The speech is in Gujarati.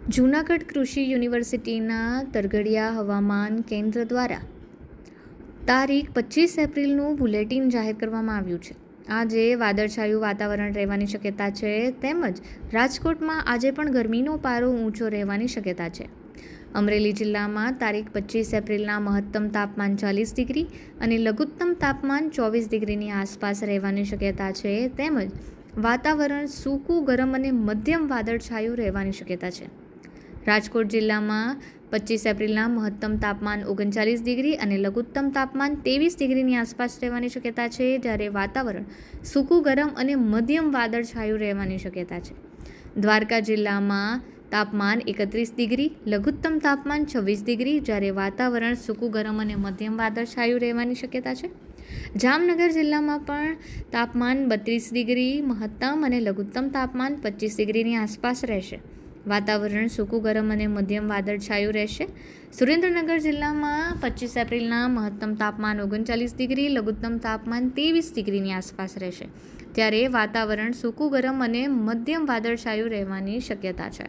જૂનાગઢ કૃષિ યુનિવર્સિટીના તરઘડિયા હવામાન કેન્દ્ર દ્વારા તારીખ 25 એપ્રિલનું બુલેટિન જાહેર કરવામાં આવ્યું છે. આજે વાદળછાયું વાતાવરણ રહેવાની શક્યતા છે, તેમજ રાજકોટમાં આજે પણ ગરમીનો પારો ઊંચો રહેવાની શક્યતા છે. અમરેલી જિલ્લામાં તારીખ 25 એપ્રિલના મહત્તમ તાપમાન 40 ડિગ્રી અને લઘુત્તમ તાપમાન 24 ડિગ્રીની આસપાસ રહેવાની શક્યતા છે, તેમજ વાતાવરણ સૂકું, ગરમ અને મધ્યમ વાદળછાયું રહેવાની શક્યતા છે. રાજકોટ જિલ્લામાં 25 એપ્રિલના મહત્તમ તાપમાન 39 ડિગ્રી અને લઘુત્તમ તાપમાન 23 ડિગ્રીની આસપાસ રહેવાની શક્યતા છે, જ્યારે વાતાવરણ સૂકું, ગરમ અને મધ્યમ વાદળછાયું રહેવાની શક્યતા છે. દ્વારકા જિલ્લામાં તાપમાન 31 ડિગ્રી, લઘુત્તમ તાપમાન 26 ડિગ્રી, જ્યારે વાતાવરણ સૂકું, ગરમ અને મધ્યમ વાદળછાયું રહેવાની શક્યતા છે. જામનગર જિલ્લામાં પણ તાપમાન 32 ડિગ્રી મહત્તમ અને લઘુત્તમ તાપમાન 25 ડિગ્રીની આસપાસ રહેશે. વાતાવરણ સૂકું, ગરમ અને મધ્યમ વાદળછાયું રહેશે. સુરેન્દ્રનગર જિલ્લામાં 25 એપ્રિલના મહત્તમ તાપમાન 39 ડિગ્રી, લઘુત્તમ તાપમાન 23 ડિગ્રીની આસપાસ રહેશે, ત્યારે વાતાવરણ સૂકું, ગરમ અને મધ્યમ વાદળછાયું રહેવાની શક્યતા છે.